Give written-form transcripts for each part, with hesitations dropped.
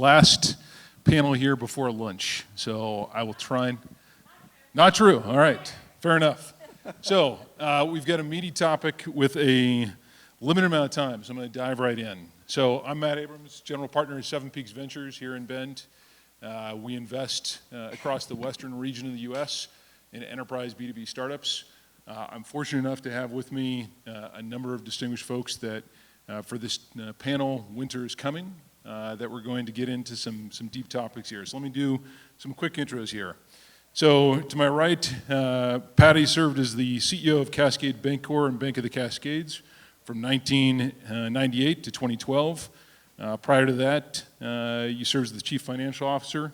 last panel here before lunch, so I will try and... Not true, all right, fair enough. So we've got a meaty topic with a limited amount of time, so I'm going to dive right in. So I'm Matt Abrams, General Partner at Seven Peaks Ventures here in Bend. We invest across the western region of the U.S. in enterprise B2B startups. I'm fortunate enough to have with me a number of distinguished folks that for this panel, Winter is Coming, that we're going to get into some deep topics here. So let me do some quick intros here. So to my right, Patty served as the CEO of Cascade Bancorp and Bank of the Cascades from 1998 to 2012. Prior to that, you served as the Chief Financial Officer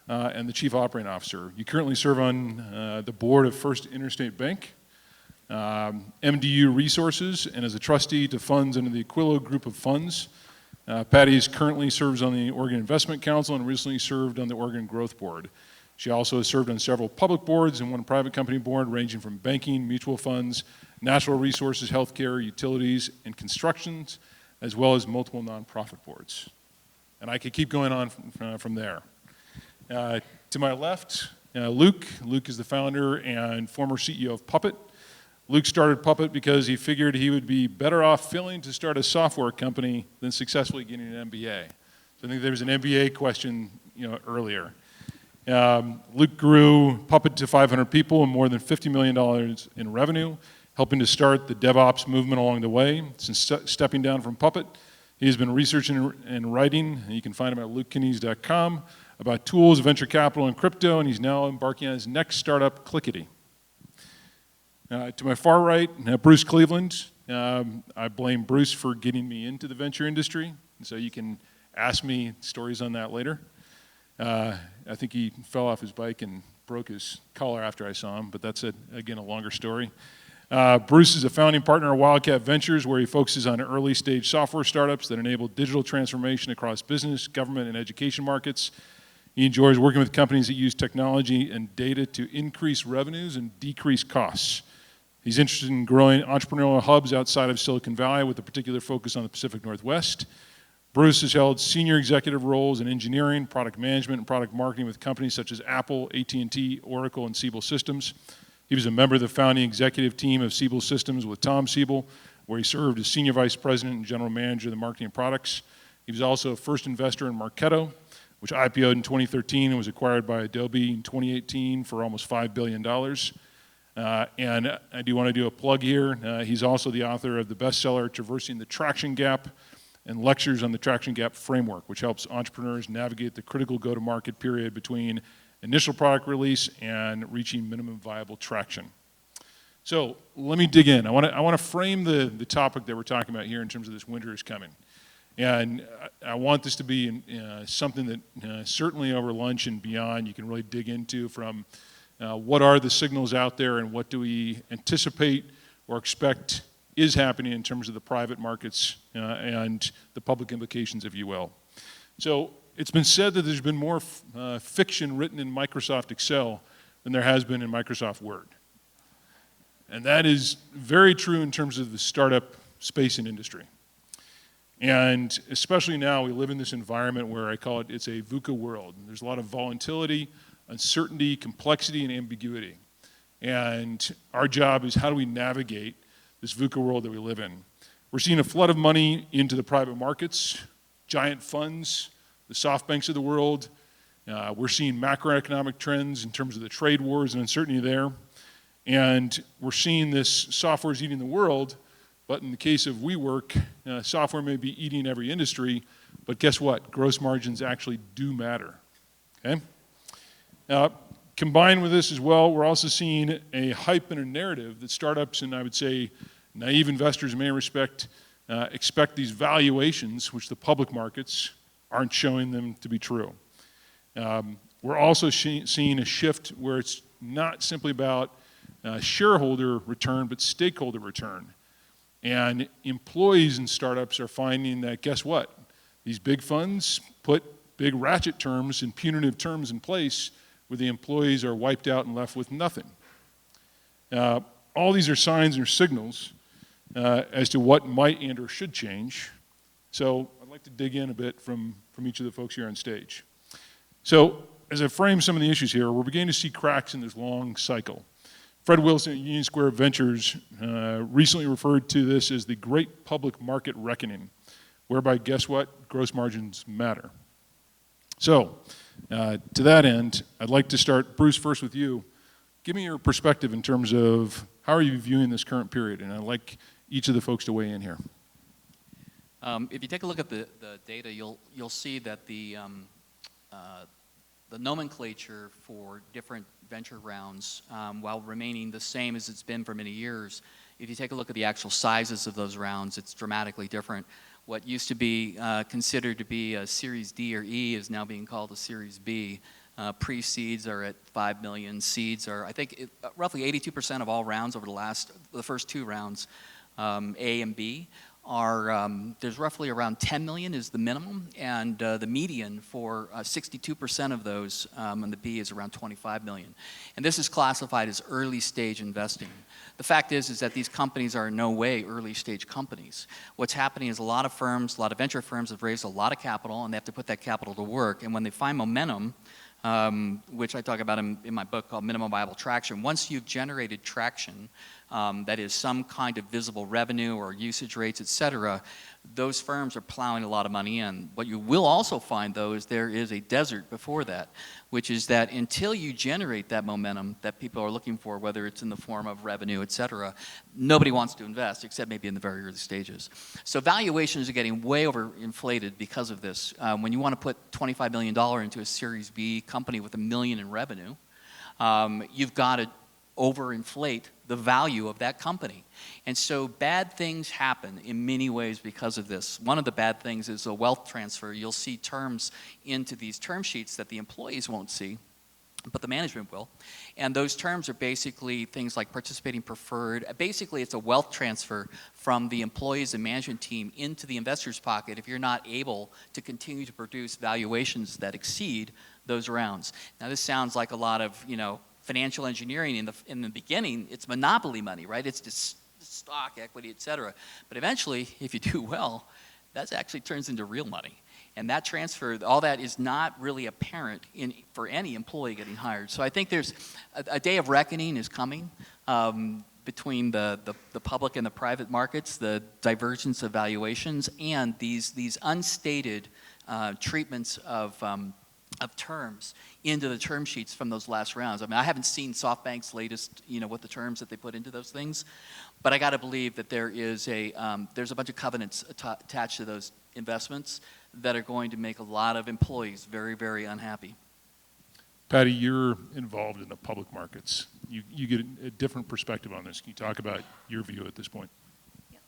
and the Chief Operating Officer. You currently serve on the board of First Interstate Bank, MDU Resources, and as a trustee to funds under the Aquilo Group of Funds. Patty currently serves on the Oregon Investment Council and recently served on the Oregon Growth Board. She also has served on several public boards and one private company board ranging from banking, mutual funds, natural resources, healthcare, utilities, and constructions, as well as multiple nonprofit boards. And I could keep going on from there. To my left, Luke. Luke is the founder and former CEO of Puppet. Luke started Puppet because he figured he would be better off failing to start a software company than successfully getting an MBA. So I think there was an MBA question earlier. Luke grew Puppet to 500 people and more than $50 million in revenue, helping to start the DevOps movement along the way. Since stepping down from Puppet, he has been researching and writing, and you can find him at lukekanies.com, about tools, venture capital, and crypto, and he's now embarking on his next startup, Clickety. To my far right, Bruce Cleveland. I blame Bruce for getting me into the venture industry, so you can ask me stories on that later. I think he fell off his bike and broke his collar after I saw him, but that's, again, a longer story. Bruce is a founding partner of Wildcat Ventures, where he focuses on early stage software startups that enable digital transformation across business, government, and education markets. He enjoys working with companies that use technology and data to increase revenues and decrease costs. He's interested in growing entrepreneurial hubs outside of Silicon Valley with a particular focus on the Pacific Northwest. Bruce has held senior executive roles in engineering, product management, and product marketing with companies such as Apple, AT&T, Oracle, and Siebel Systems. He was a member of the founding executive team of Siebel Systems with Tom Siebel, where he served as senior vice president and general manager of the marketing and products. He was also a first investor in Marketo, which IPO'd in 2013 and was acquired by Adobe in 2018 for almost $5 billion. And I do want to do a plug here. He's also the author of the bestseller, Traversing the Traction Gap, and lectures on the Traction Gap framework, which helps entrepreneurs navigate the critical go-to-market period between initial product release and reaching minimum viable traction. So let me dig in. I want to frame the topic that we're talking about here in terms of this winter is coming. And I want this to be something that certainly over lunch and beyond you can really dig into from what are the signals out there and what do we anticipate or expect is happening in terms of the private markets and the public implications, if you will. So it's been said that there's been more fiction written in Microsoft Excel than there has been in Microsoft Word. And that is very true in terms of the startup space and industry. And especially now, we live in this environment where I call it's a VUCA world. There's a lot of volatility, uncertainty, complexity, and ambiguity. And our job is how do we navigate this VUCA world that we live in. We're seeing a flood of money into the private markets, giant funds, the SoftBanks of the world. We're seeing macroeconomic trends in terms of the trade wars and uncertainty there. And we're seeing this software is eating the world, but in the case of WeWork, software may be eating every industry, but guess what? Gross margins actually do matter, okay? Combined with this as well, we're also seeing a hype and a narrative that startups and I would say naive investors in many respects expect these valuations, which the public markets aren't showing them to be true. We're also seeing a shift where it's not simply about shareholder return, but stakeholder return. And employees in startups are finding that, guess what? These big funds put big ratchet terms and punitive terms in place where the employees are wiped out and left with nothing. All these are signs or signals as to what might and or should change. So I'd like like to dig in a bit from each of the folks here on stage. So, as I frame some of the issues here, we're beginning to see cracks in this long cycle. Fred Wilson at Union Square Ventures recently referred to this as the great public market reckoning, whereby, guess what? Gross margins matter. So, to that end, I'd like to start, Bruce, first with you. Give me your perspective in terms of how are you viewing this current period, and I'd like each of the folks to weigh in here. If you take a look at the data, you'll see that the nomenclature for different venture rounds, while remaining the same as it's been for many years, if you take a look at the actual sizes of those rounds, it's dramatically different. What used to be considered to be a Series D or E is now being called a Series B. Pre-seeds are at 5 million. Seeds are, I think, roughly 82% of all rounds over the first two rounds, A and B, are, there's roughly around 10 million is the minimum, and the median for 62% of those on the B is around 25 million. And this is classified as early stage investing. The fact is that these companies are in no way early stage companies. What's happening is a lot of firms, a lot of venture firms have raised a lot of capital, and they have to put that capital to work. And when they find momentum, which I talk about in my book called Minimum Viable Traction, once you've generated traction, that is some kind of visible revenue or usage rates, et cetera, those firms are plowing a lot of money in. What you will also find, though, is there is a desert before that, which is that until you generate that momentum that people are looking for, whether it's in the form of revenue, et cetera, nobody wants to invest, except maybe in the very early stages. So valuations are getting way overinflated because of this. When you want to put $25 million into a Series B company with $1 million in revenue, you've got to overinflate the value of that company. And so bad things happen in many ways because of this. One of the bad things is a wealth transfer. You'll see terms into these term sheets that the employees won't see, but the management will. And those terms are basically things like participating preferred. Basically, it's a wealth transfer from the employees and management team into the investor's pocket if you're not able to continue to produce valuations that exceed those rounds. Now, this sounds like a lot of, financial engineering in the beginning. It's monopoly money, right? It's just stock, equity, et cetera. But eventually, if you do well, that actually turns into real money. And that transfer, all that is not really apparent for any employee getting hired. So I think there's a day of reckoning is coming between the public and the private markets, the divergence of valuations, and these unstated treatments of terms into the term sheets from those last rounds. I mean, I haven't seen SoftBank's latest, what the terms that they put into those things, but I got to believe that there's a bunch of covenants attached to those investments that are going to make a lot of employees very, very unhappy. Patty, you're involved in the public markets. You get a different perspective on this. Can you talk about your view at this point? Yeah,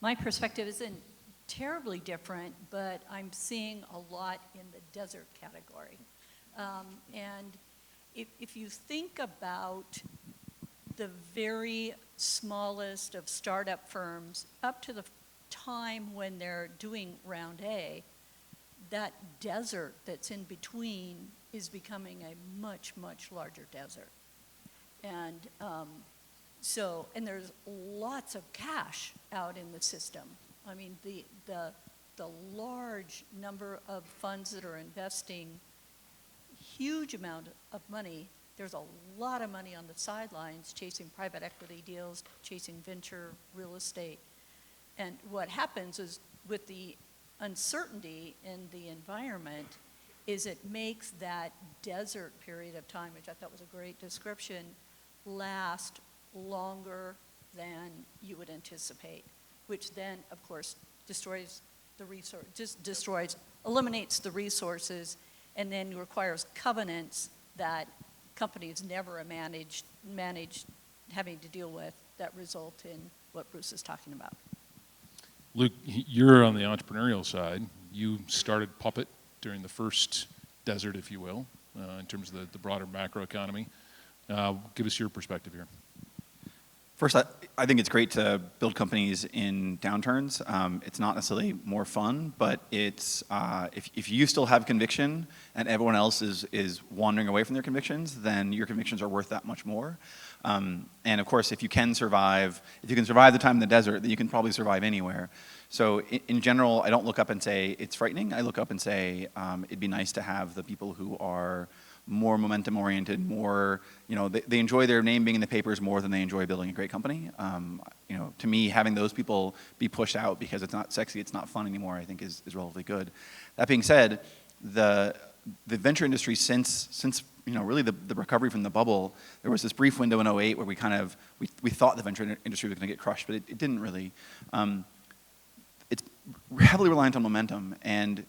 my perspective isn't terribly different, but I'm seeing a lot in the desert category. And if you think about the very smallest of startup firms up to the time when they're doing round A, that desert that's in between is becoming a much, much larger desert. And and there's lots of cash out in the system. I mean, the large number of funds that are investing huge amount of money. There's a lot of money on the sidelines chasing private equity deals, chasing venture real estate. And what happens is with the uncertainty in the environment is it makes that desert period of time, which I thought was a great description, last longer than you would anticipate, which then, of course, destroys the resource, eliminates the resources, and then requires covenants that companies never managed having to deal with that result in what Bruce is talking about. Luke, you're on the entrepreneurial side. You started Puppet during the first desert, if you will, in terms of the broader macroeconomy. Give us your perspective here. First, I think it's great to build companies in downturns. It's not necessarily more fun, but it's if you still have conviction and everyone else is wandering away from their convictions, then your convictions are worth that much more. And of course, if you can survive the time in the desert, then you can probably survive anywhere. So in general, I don't look up and say it's frightening. I look up and say it'd be nice to have the people who are more momentum oriented, more, they enjoy their name being in the papers more than they enjoy building a great company. To me, having those people be pushed out because it's not sexy, it's not fun anymore, I think is relatively good. That being said, the venture industry since really the recovery from the bubble, there was this brief window in '08 where we thought the venture industry was going to get crushed, but it didn't really. It's heavily reliant on momentum, and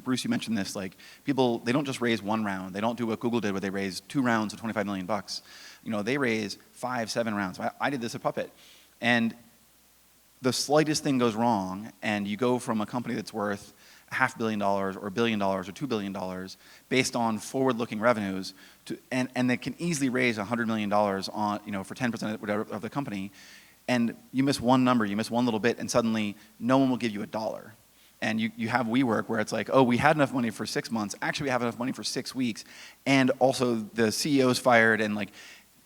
Bruce, you mentioned this, like people, they don't just raise one round. They don't do what Google did where they raised 2 rounds of $25 million. They raise 5, 7 rounds. I did this at Puppet. And the slightest thing goes wrong, and you go from a company that's worth $500 million or $1 billion or $2 billion based on forward-looking revenues, and they can easily raise $100 million on, for 10% of the company, and you miss one number, you miss one little bit, and suddenly no one will give you $1. And you have WeWork where it's like, oh, we had enough money for 6 months. Actually, we have enough money for 6 weeks. And also the CEO's fired, and like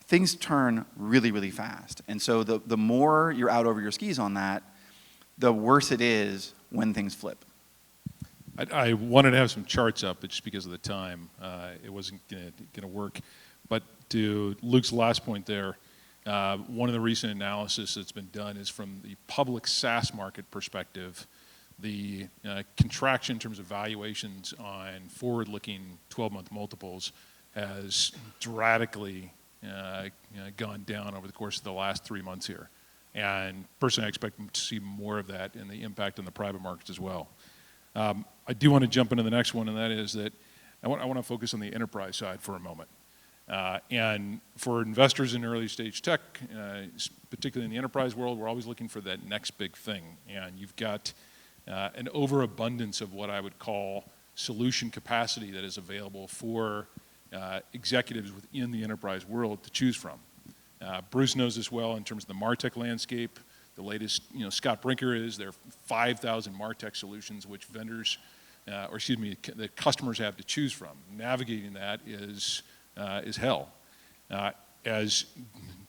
things turn really, really fast. And so the more you're out over your skis on that, the worse it is when things flip. I wanted to have some charts up, but just because of the time, it wasn't going to work. But to Luke's last point there, one of the recent analysis that's been done is from the public SaaS market perspective. The contraction in terms of valuations on forward-looking 12-month multiples has dramatically gone down over the course of the last 3 months here. And personally, I expect to see more of that in the impact on the private markets as well. I do want to jump into the next one, and that is that I want to focus on the enterprise side for a moment. And for investors in early stage tech, particularly in the enterprise world, we're always looking for that next big thing. And you've got an overabundance of what I would call solution capacity that is available for executives within the enterprise world to choose from. Bruce knows this well in terms of the MarTech landscape. The latest, Scott Brinker is there are 5,000 MarTech solutions which vendors, the customers have to choose from. Navigating that is hell. As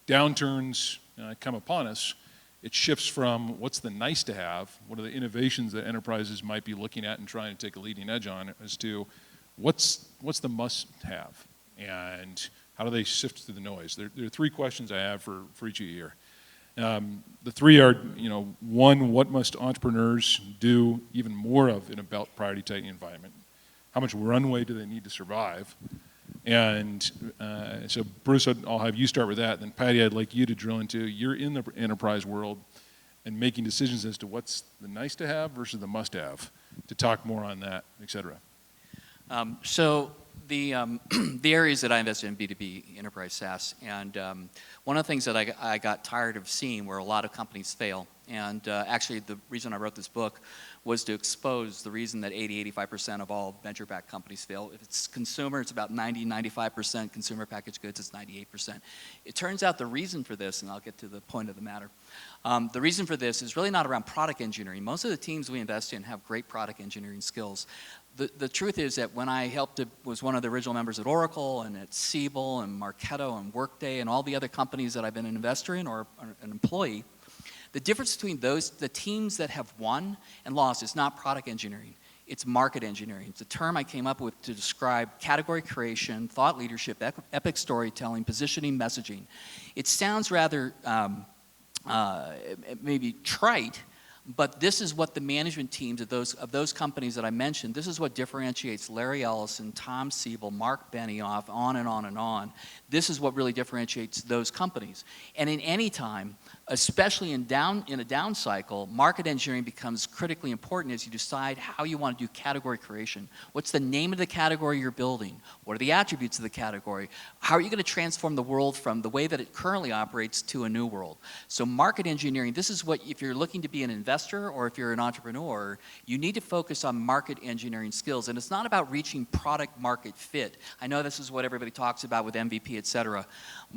downturns come upon us, it shifts from what's the nice to have, what are the innovations that enterprises might be looking at and trying to take a leading edge on, as to what's the must have, and how do they sift through the noise. There are 3 questions I have for each of you here. The 3 are, one, what must entrepreneurs do even more of in a belt priority tightening environment? How much runway do they need to survive? And so Bruce, I'll have you start with that. Then Patty, I'd like you to drill into, you're in the enterprise world and making decisions as to what's the nice to have versus the must have, to talk more on that, et cetera. So the areas that I invest in B2B enterprise SaaS, and one of the things that I got tired of seeing where a lot of companies fail, and actually the reason I wrote this book was to expose the reason that 80-85% of all venture-backed companies fail. If it's consumer, it's about 90-95%. Consumer packaged goods, it's 98%. It turns out the reason for this, and I'll get to the point of the matter, the reason for this is really not around product engineering. Most of the teams we invest in have great product engineering skills. The truth is that when I was one of the original members at Oracle and at Siebel and Marketo and Workday and all the other companies that I've been an investor in or an employee, the difference between the teams that have won and lost is not product engineering, it's market engineering. It's a term I came up with to describe category creation, thought leadership, epic storytelling, positioning, messaging. It sounds rather maybe trite, but this is what the management teams of those companies that I mentioned, this is what differentiates Larry Ellison, Tom Siebel, Mark Benioff, on and on and on. This is what really differentiates those companies. And in any time, especially in a down cycle, market engineering becomes critically important as you decide how you want to do category creation. What's the name of the category you're building? What are the attributes of the category? How are you going to transform the world from the way that it currently operates to a new world? So market engineering, this is what, if you're looking to be an investor or if you're an entrepreneur, you need to focus on market engineering skills. And it's not about reaching product market fit. I know this is what everybody talks about with MVP, et cetera.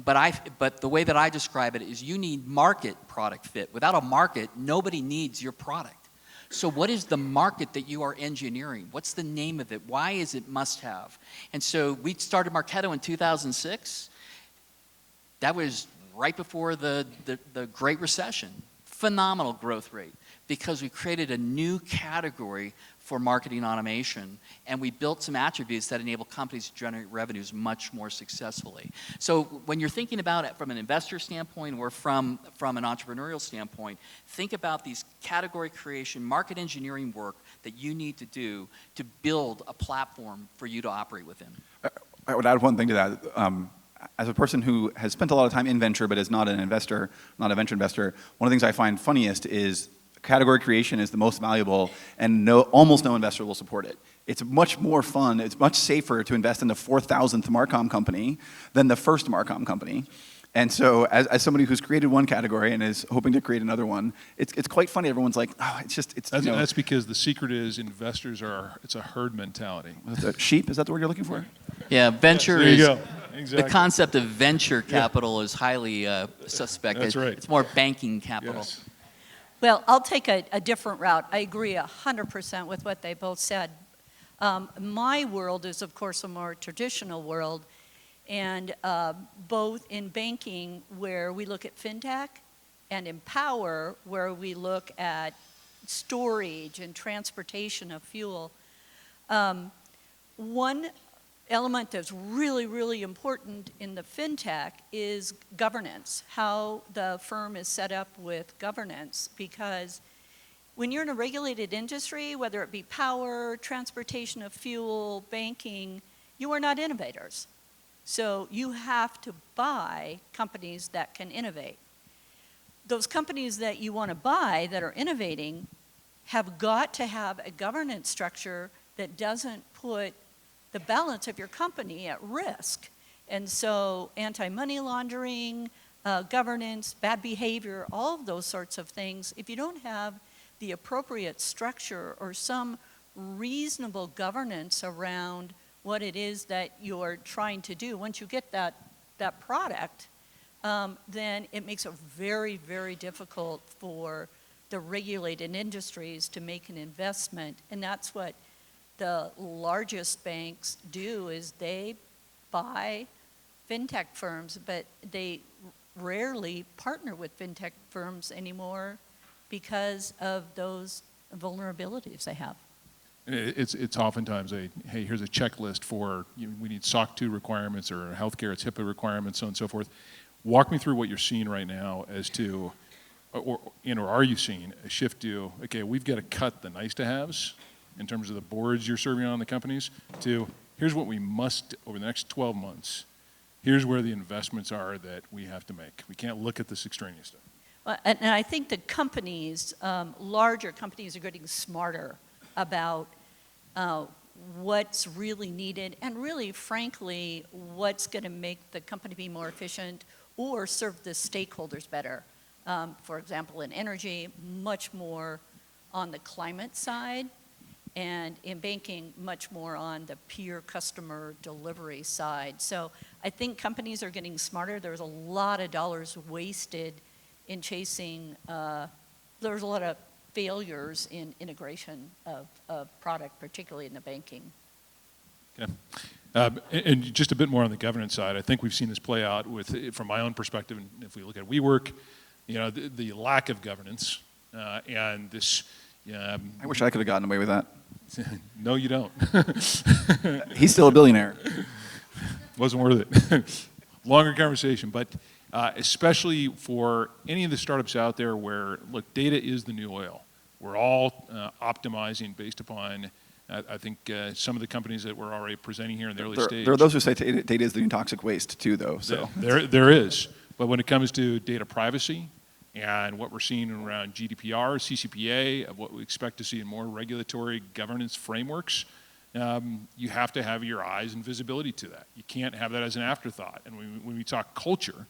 But the way that I describe it is you need market product fit. Without a market, nobody needs your product. So what is the market that you are engineering? What's the name of it? Why is it must-have? And so we started Marketo in 2006. That was right before the Great Recession. Phenomenal growth rate because we created a new category for marketing automation, and we built some attributes that enable companies to generate revenues much more successfully. So when you're thinking about it from an investor standpoint or from an entrepreneurial standpoint, think about these category creation, market engineering work that you need to do to build a platform for you to operate within. I would add one thing to that. As a person who has spent a lot of time in venture but is not an investor, not a venture investor, one of the things I find funniest is category creation is the most valuable, and almost no investor will support it. It's much more fun, it's much safer to invest in the 4,000th Marcom company than the first Marcom company. And so as somebody who's created one category and is hoping to create another one, it's quite funny. Everyone's like, oh, That's because the secret is investors it's a herd mentality. Sheep, is that the word you're looking for? Yeah, venture there you is... go. Exactly. The concept of venture capital is highly suspect. That's right. It's more banking capital. Yes. Well, I'll take a different route. I agree 100% with what they both said. My world is, of course, a more traditional world, and both in banking, where we look at fintech, and in power, where we look at storage and transportation of fuel. One element that's really, really important in the fintech is governance, how the firm is set up with governance, because when you're in a regulated industry, whether it be power, transportation of fuel, banking, you are not innovators. So you have to buy companies that can innovate. Those companies that you want to buy that are innovating have got to have a governance structure that doesn't put the balance of your company at risk. And so anti-money laundering, governance, bad behavior, all of those sorts of things, if you don't have the appropriate structure or some reasonable governance around what it is that you're trying to do, once you get that product, then it makes it very, very difficult for the regulated industries to make an investment. And that's what the largest banks do, is they buy fintech firms, but they rarely partner with fintech firms anymore because of those vulnerabilities they have. It's oftentimes hey, here's a checklist for, we need SOC 2 requirements, or healthcare, it's HIPAA requirements, so on and so forth. Walk me through what you're seeing right now as to, or are you seeing a shift to, okay, we've got to cut the nice to haves in terms of the boards you're serving on the companies, to here's what we must, over the next 12 months, here's where the investments are that we have to make. We can't look at this extraneous stuff. Well, and I think the companies, larger companies, are getting smarter about what's really needed, and really, frankly, what's going to make the company be more efficient or serve the stakeholders better. For example, in energy, much more on the climate side, and in banking, much more on the peer customer delivery side. So I think companies are getting smarter. There's a lot of dollars wasted in chasing, there's a lot of failures in integration of product, particularly in the banking. Okay. And just a bit more on the governance side, I think we've seen this play out from my own perspective, and if we look at WeWork, the lack of governance and this. I wish I could have gotten away with that. No, you don't. He's still a billionaire. Wasn't worth it. Longer conversation, but especially for any of the startups out there where, look, data is the new oil. We're all optimizing based upon, I think, some of the companies that we're already presenting here in the early stage. There are those who say data is the new toxic waste too, though. So There is. But when it comes to data privacy, and what we're seeing around GDPR, CCPA, of what we expect to see in more regulatory governance frameworks, you have to have your eyes and visibility to that. You can't have that as an afterthought. And when we talk culture,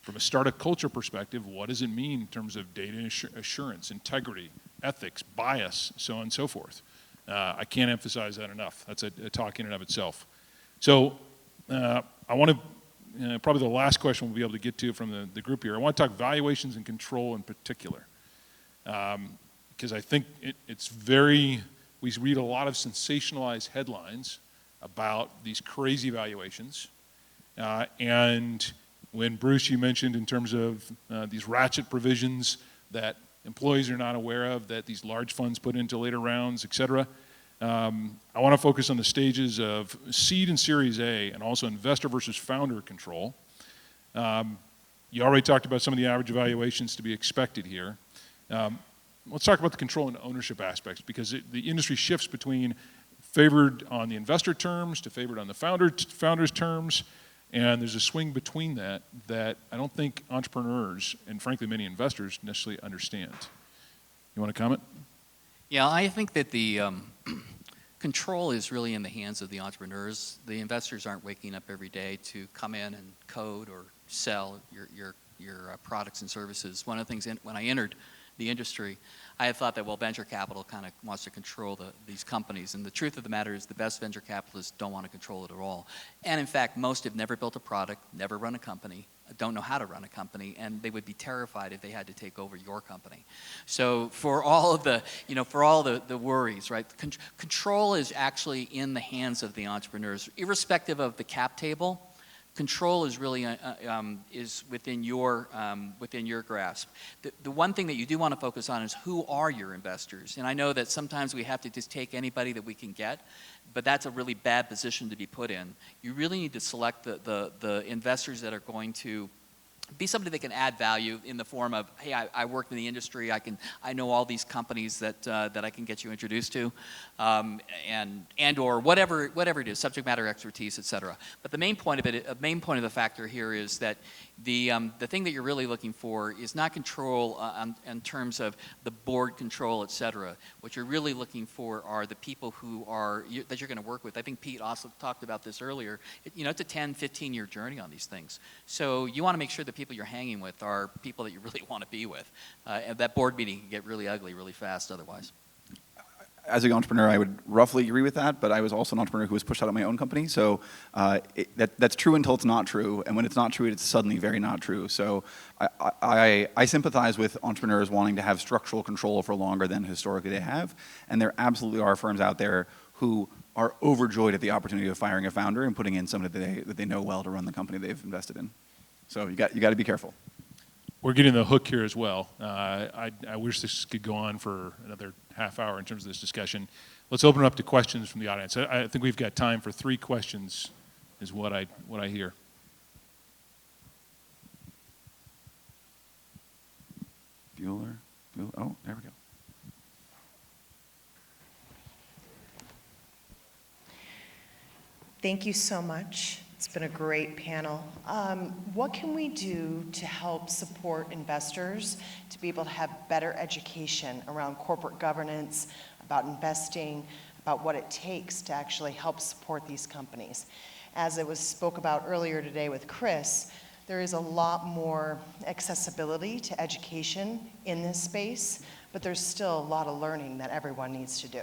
from a startup culture perspective, what does it mean in terms of data assurance, integrity, ethics, bias, so on and so forth? I can't emphasize that enough. That's a talk in and of itself. So I want to, probably the last question we'll be able to get to from the group here. I want to talk valuations and control in particular. Because I think it's very, we read a lot of sensationalized headlines about these crazy valuations. And when Bruce, you mentioned in terms of these ratchet provisions that employees are not aware of, that these large funds put into later rounds, et cetera. I want to focus on the stages of seed and Series A and also investor versus founder control. You already talked about some of the average valuations to be expected here. Let's talk about the control and ownership aspects, because the industry shifts between favored on the investor terms to favored on the founder's terms. And there's a swing between that I don't think entrepreneurs and frankly many investors necessarily understand. You want to comment? Yeah, I think that the control is really in the hands of the entrepreneurs. The investors aren't waking up every day to come in and code or sell your products and services. One of the things when I entered the industry, I had thought that, well, venture capital kind of wants to control these companies. And the truth of the matter is the best venture capitalists don't want to control it at all. And in fact, most have never built a product, never run a company, don't know how to run a company, and they would be terrified if they had to take over your company. So for all of the, for all the worries, right, control is actually in the hands of the entrepreneurs, irrespective of the cap table. Control is really is within your grasp. The one thing that you do want to focus on is who are your investors. And I know that sometimes we have to just take anybody that we can get, but that's a really bad position to be put in. You really need to select the investors that are going to be somebody that can add value in the form of, hey, I work in the industry, I know all these companies that I can get you introduced to, and or whatever it is, subject matter expertise, et cetera. But the main point of the factor here is that the thing that you're really looking for is not control in terms of the board control, et cetera. What you're really looking for are the people that you're going to work with. I think Pete also talked about this earlier. It's a 10, 15-year journey on these things. So you want to make sure the people you're hanging with are people that you really want to be with. And that board meeting can get really ugly really fast otherwise. As an entrepreneur, I would roughly agree with that, but I was also an entrepreneur who was pushed out of my own company. So that's true until it's not true, and when it's not true, it's suddenly very not true. So I sympathize with entrepreneurs wanting to have structural control for longer than historically they have, and there absolutely are firms out there who are overjoyed at the opportunity of firing a founder and putting in somebody that they know well to run the company they've invested in. So you got to be careful. We're getting the hook here as well. I wish this could go on for another half hour in terms of this discussion. Let's open it up to questions from the audience. I think we've got time for 3 questions is what I hear. Bueller? Oh, there we go. Thank you so much. It's been a great panel. What can we do to help support investors to be able to have better education around corporate governance, about investing, about what it takes to actually help support these companies? As it was spoke about earlier today with Chris, there is a lot more accessibility to education in this space, but there's still a lot of learning that everyone needs to do.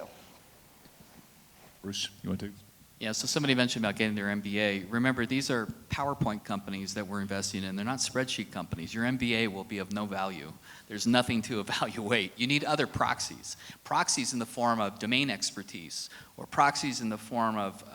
Bruce, you want to take this? Yeah, so somebody mentioned about getting their MBA. Remember, these are PowerPoint companies that we're investing in. They're not spreadsheet companies. Your MBA will be of no value. There's nothing to evaluate. You need other proxies. Proxies in the form of domain expertise, or proxies in the form of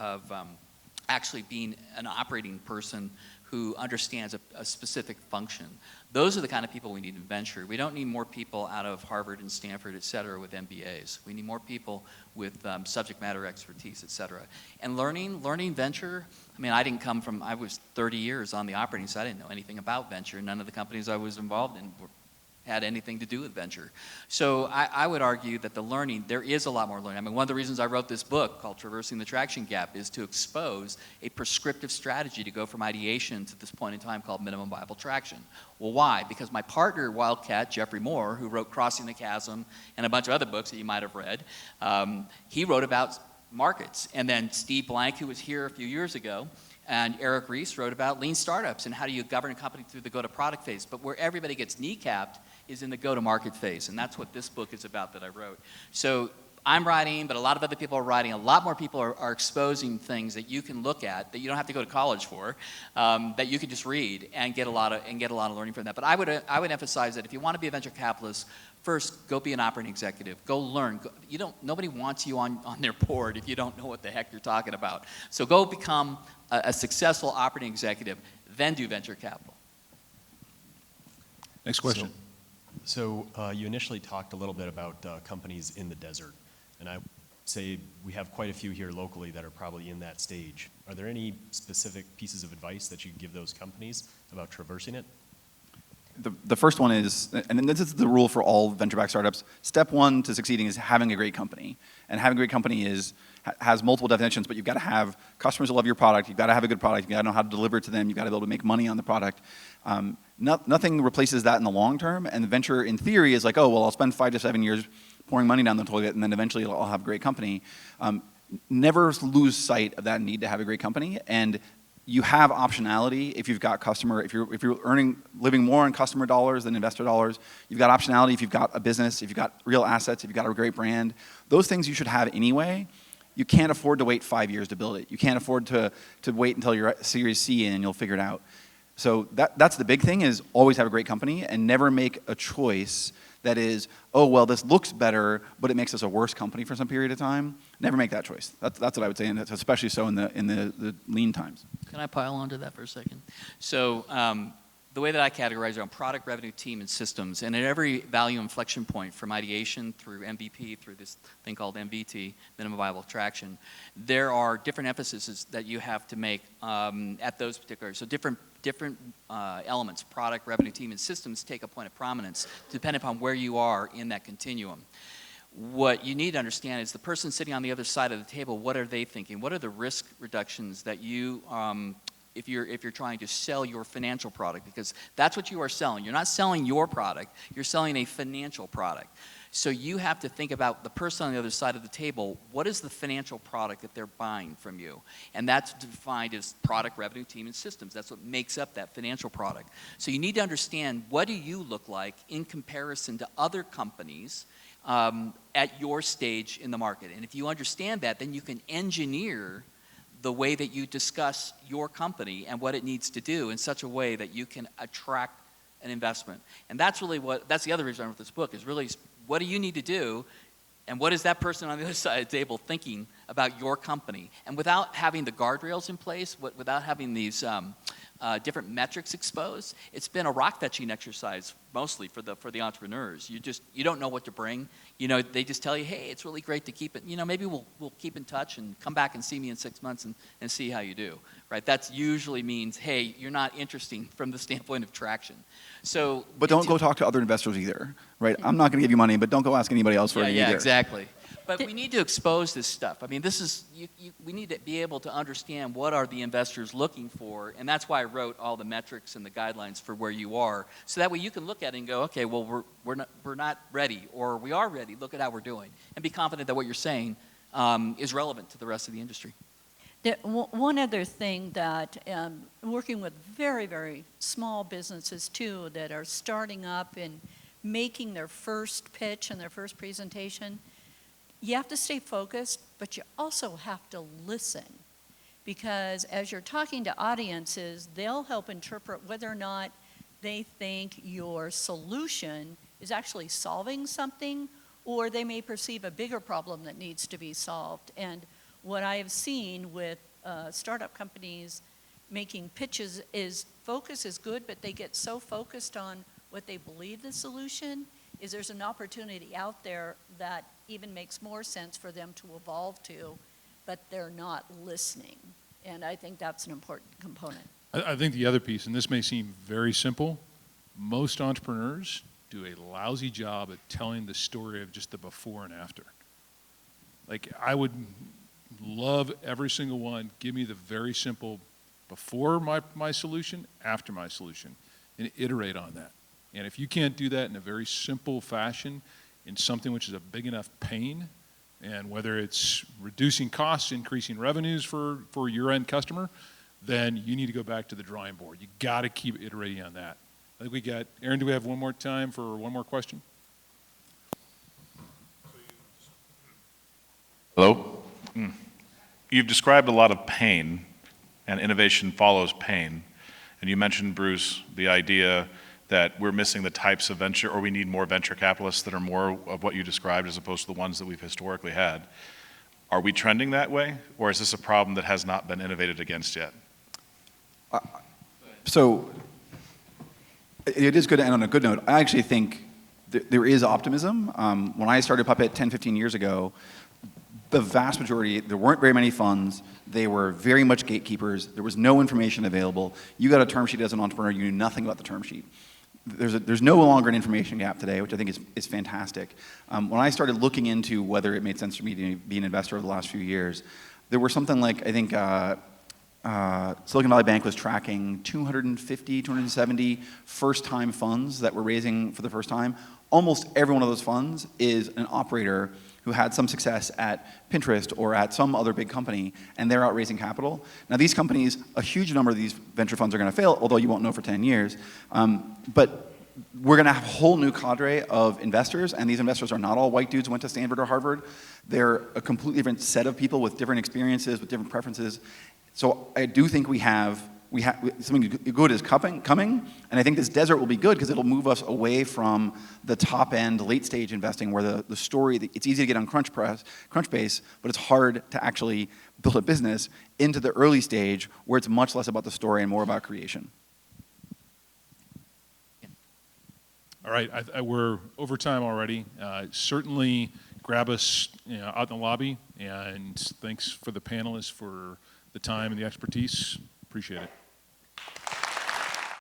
actually being an operating person who understands a specific function. Those are the kind of people we need in venture. We don't need more people out of Harvard and Stanford, et cetera, with MBAs. We need more people with subject matter expertise, et cetera. And learning venture, I mean, I was 30 years on the operating side. I didn't know anything about venture. None of the companies I was involved in had anything to do with venture. So I would argue that the learning, there is a lot more learning. I mean, one of the reasons I wrote this book called Traversing the Traction Gap is to expose a prescriptive strategy to go from ideation to this point in time called minimum viable traction. Well, why? Because my partner, Wildcat, Jeffrey Moore, who wrote Crossing the Chasm and a bunch of other books that you might have read, he wrote about markets. And then Steve Blank, who was here a few years ago, and Eric Ries wrote about lean startups and how do you govern a company through the go-to-product phase. But where everybody gets kneecapped is in the go-to-market phase, and that's what this book is about that I wrote. So I'm writing, but a lot of other people are writing. A lot more people are exposing things that you can look at that you don't have to go to college for, that you can just read and get a lot of learning from that. But I would emphasize that if you want to be a venture capitalist, first go be an operating executive. Go learn. Nobody wants you on their board if you don't know what the heck you're talking about. So go become a successful operating executive, then do venture capital. Next question. So you initially talked a little bit about companies in the desert, and I say we have quite a few here locally that are probably in that stage. Are there any specific pieces of advice that you give those companies about traversing it? The first one is, and this is the rule for all venture-backed startups, step one to succeeding is having a great company. And having a great company has multiple definitions, but you've got to have customers who love your product, you've got to have a good product, you've got to know how to deliver it to them, you've got to be able to make money on the product. Nothing replaces that in the long term, and the venture in theory is like, oh, well, I'll spend 5 to 7 years pouring money down the toilet, and then eventually I'll have a great company. Never lose sight of that need to have a great company, and you have optionality if you've got if you're living more on customer dollars than investor dollars. You've got optionality if you've got a business, if you've got real assets, if you've got a great brand. Those things you should have anyway. You can't afford to wait 5 years to build it. You can't afford to wait until you're at Series C and you'll figure it out. So that's the big thing, is always have a great company and never make a choice that is, oh, well, this looks better, but it makes us a worse company for some period of time. Never make that choice. That's what I would say, and that's especially so in the lean times. Can I pile onto that for a second? So the way that I categorize it on product, revenue, team, and systems, and at every value inflection point from ideation through MVP through this thing called MVT, minimum viable traction, there are different emphases that you have to make at those particular, so different elements, product, revenue, team, and systems take a point of prominence depending upon where you are in that continuum. What you need to understand is the person sitting on the other side of the table, what are they thinking? What are the risk reductions that you, if you're trying to sell your financial product, because that's what you are selling. You're not selling your product, you're selling a financial product. So you have to think about the person on the other side of the table, what is the financial product that they're buying from you? And that's defined as product, revenue, team, and systems. That's what makes up that financial product. So you need to understand, what do you look like in comparison to other companies at your stage in the market? And if you understand that, then you can engineer the way that you discuss your company and what it needs to do in such a way that you can attract an investment. And that's really that's the other reason I wrote this book, is really, what do you need to do, and what is that person on the other side of the table thinking about your company? And without having the guardrails in place, without having these different metrics exposed, it's been a rock fetching exercise mostly for the entrepreneurs. You don't know what to bring. They just tell you, hey, it's really great to keep it. Maybe we'll keep in touch and come back and see me in 6 months and see how you do. Right? That usually means, hey, you're not interesting from the standpoint of traction. So, but don't go talk to other investors either, right? I'm not going to give you money, but don't go ask anybody else for it either. Yeah, exactly. But we need to expose this stuff. I mean, we need to be able to understand what are the investors looking for, and that's why I wrote all the metrics and the guidelines for where you are, so that way you can look at it and go, okay, well, we're not ready, or we are ready. Look at how we're doing, and be confident that what you're saying is relevant to the rest of the industry. One other thing that, working with very, very small businesses too, that are starting up and making their first pitch and their first presentation, you have to stay focused, but you also have to listen. Because as you're talking to audiences, they'll help interpret whether or not they think your solution is actually solving something, or they may perceive a bigger problem that needs to be solved. And what I have seen with startup companies making pitches is focus is good, but they get so focused on what they believe the solution is. There's an opportunity out there that even makes more sense for them to evolve to, but they're not listening. And I think that's an important component. I think the other piece, and this may seem very simple, most entrepreneurs do a lousy job at telling the story of just the before and after. Like, I would love every single one, give me the very simple before my solution, after my solution, and iterate on that. And if you can't do that in a very simple fashion, in something which is a big enough pain, and whether it's reducing costs, increasing revenues for your end customer, then you need to go back to the drawing board. You got to keep iterating on that. I think we got, Aaron, do we have one more time for one more question? Hello? You've described a lot of pain, and innovation follows pain. And you mentioned, Bruce, the idea that we're missing the types of venture, or we need more venture capitalists that are more of what you described as opposed to the ones that we've historically had. Are we trending that way, or is this a problem that has not been innovated against yet? So it is good to end on a good note. I actually think there is optimism. When I started Puppet 10, 15 years ago, the vast majority, there weren't very many funds. They were very much gatekeepers. There was no information available. You got a term sheet as an entrepreneur, you knew nothing about the term sheet. There's no longer an information gap today, which I think is fantastic. When I started looking into whether it made sense for me to be an investor over the last few years, there were something like, I think, Silicon Valley Bank was tracking 250, 270 first-time funds that were raising for the first time. Almost every one of those funds is an operator who had some success at Pinterest or at some other big company, and they're out raising capital. Now these companies, a huge number of these venture funds are gonna fail, although you won't know for 10 years. But we're gonna have a whole new cadre of investors, and these investors are not all white dudes who went to Stanford or Harvard. They're a completely different set of people with different experiences, with different preferences. So I do think we have something good is coming, and I think this desert will be good because it'll move us away from the top end, late stage investing where the story, it's easy to get on Crunchbase, but it's hard to actually build a business, into the early stage where it's much less about the story and more about creation. All right, we're over time already. Certainly grab us out in the lobby, and thanks for the panelists for the time and the expertise. Appreciate it.